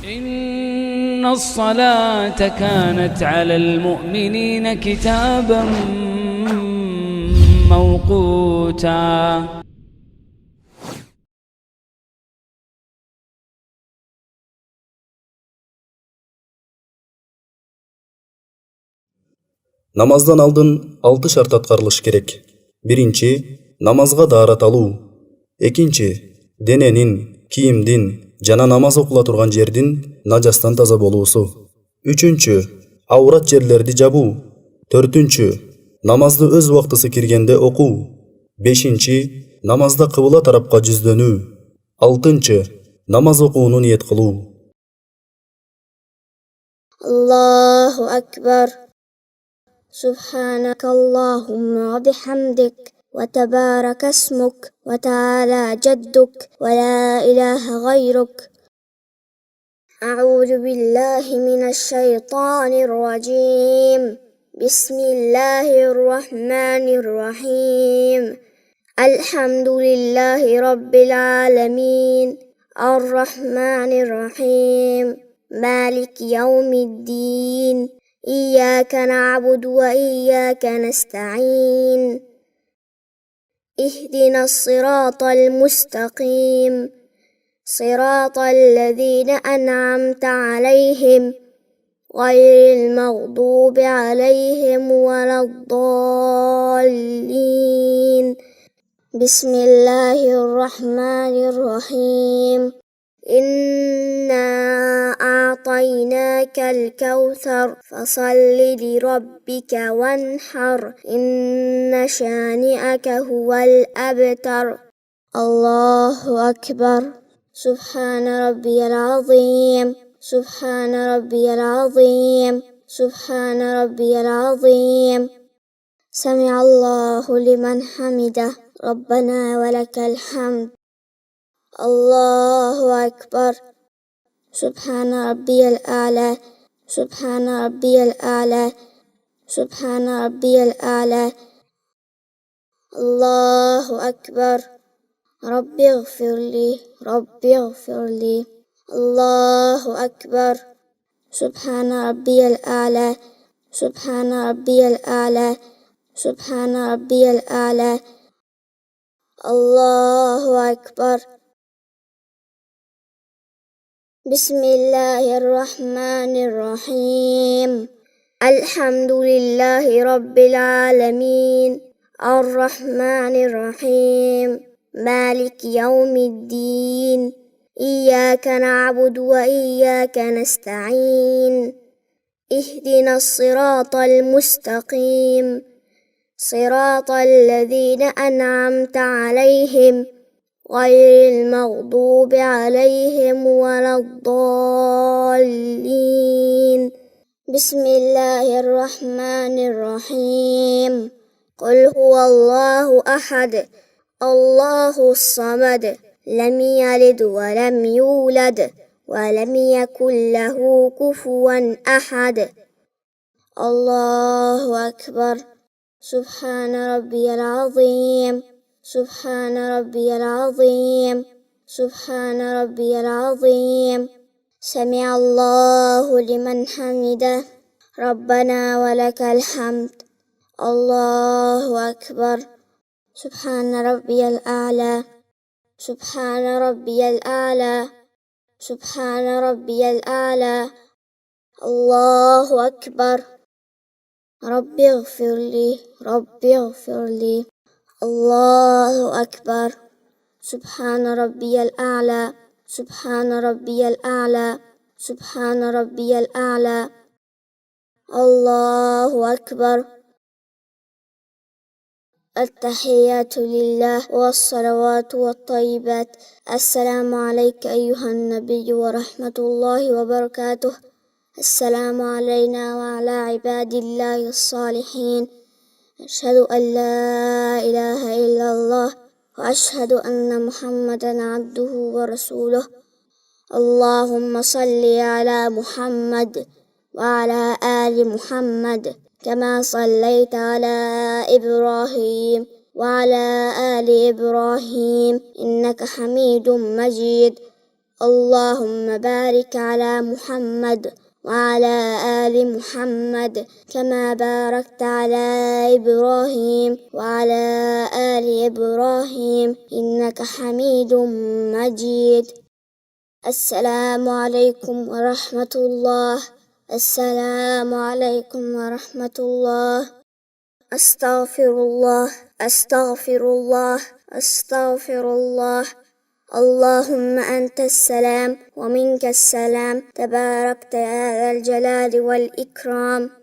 إن الصلاة كانت على المؤمنين كتابا موقوتا. Намаздан алдын 6 шарт аткарылыш керек. Биринчи, намазга даарат алуу. Экинчи, дененин, кийимдин жана намаз окула турган жердин нажастан таза болуусу. Үчүнчү, аурат жерлерди жабуу. Төртүнчү, намазды өз убактысы киргенде окуу. Бешинчи, намазда кыбла тарапка жүздөнүү. Алтынчы, намаз окууну ниет кылуу. Аллаху акбар. سبحانك اللهم وبحمدك وتبارك اسمك وتعالى جدك ولا إله غيرك. أعوذ بالله من الشيطان الرجيم. بسم الله الرحمن الرحيم. الحمد لله رب العالمين الرحمن الرحيم مالك يوم الدين. إياك نعبد وإياك نستعين. اهدنا الصراط المستقيم صراط الذين أنعمت عليهم غير المغضوب عليهم ولا الضالين. بسم الله الرحمن الرحيم. إنا أعطيناك الكوثر فصل لربك وانحر إن شانئك هو الأبتر. الله أكبر. سبحان ربي العظيم سبحان ربي العظيم سبحان ربي العظيم. سمع الله لمن حمده ربنا ولك الحمد. الله أكبر. سبحان ربي الأعلى سبحان ربي الأعلى سبحان ربي الأعلى. الله أكبر. ربي اغفر لي ربي اغفر لي. الله أكبر. سبحان ربي الأعلى سبحان ربي الأعلى سبحان ربي الأعلى. الله أكبر. بسم الله الرحمن الرحيم. الحمد لله رب العالمين الرحمن الرحيم مالك يوم الدين. إياك نعبد وإياك نستعين. اهدنا الصراط المستقيم صراط الذين أنعمت عليهم غير المغضوب عليهم ولا الضالين. بسم الله الرحمن الرحيم. قل هو الله أحد الله الصمد لم يلد ولم يولد ولم يكن له كفوا أحد. الله أكبر. سبحان ربي العظيم سبحان ربي العظيم سبحان ربي العظيم. سمع الله لمن حمده ربنا ولك الحمد. الله أكبر. سبحان ربي الأعلى سبحان ربي الأعلى سبحان ربي الأعلى. الله أكبر. ربي اغفر لي ربي اغفر لي. الله أكبر. سبحان ربي الأعلى سبحان ربي الأعلى سبحان ربي الأعلى. الله أكبر. التحيات لله والصلوات والطيبات. السلام عليك أيها النبي ورحمة الله وبركاته. السلام علينا وعلى عباد الله الصالحين. أشهد أن لا إله إلا الله وأشهد أن محمدا عبده ورسوله. اللهم صل على محمد وعلى آل محمد كما صليت على إبراهيم وعلى آل إبراهيم إنك حميد مجيد. اللهم بارك على محمد وعلى آل محمد كما باركت على إبراهيم وعلى آل إبراهيم إنك حميد مجيد. السلام عليكم ورحمة الله. السلام عليكم ورحمة الله. أستغفر الله أستغفر الله أستغفر الله. اللهم أنت السلام ومنك السلام، تباركت يا ذا الجلال والإكرام.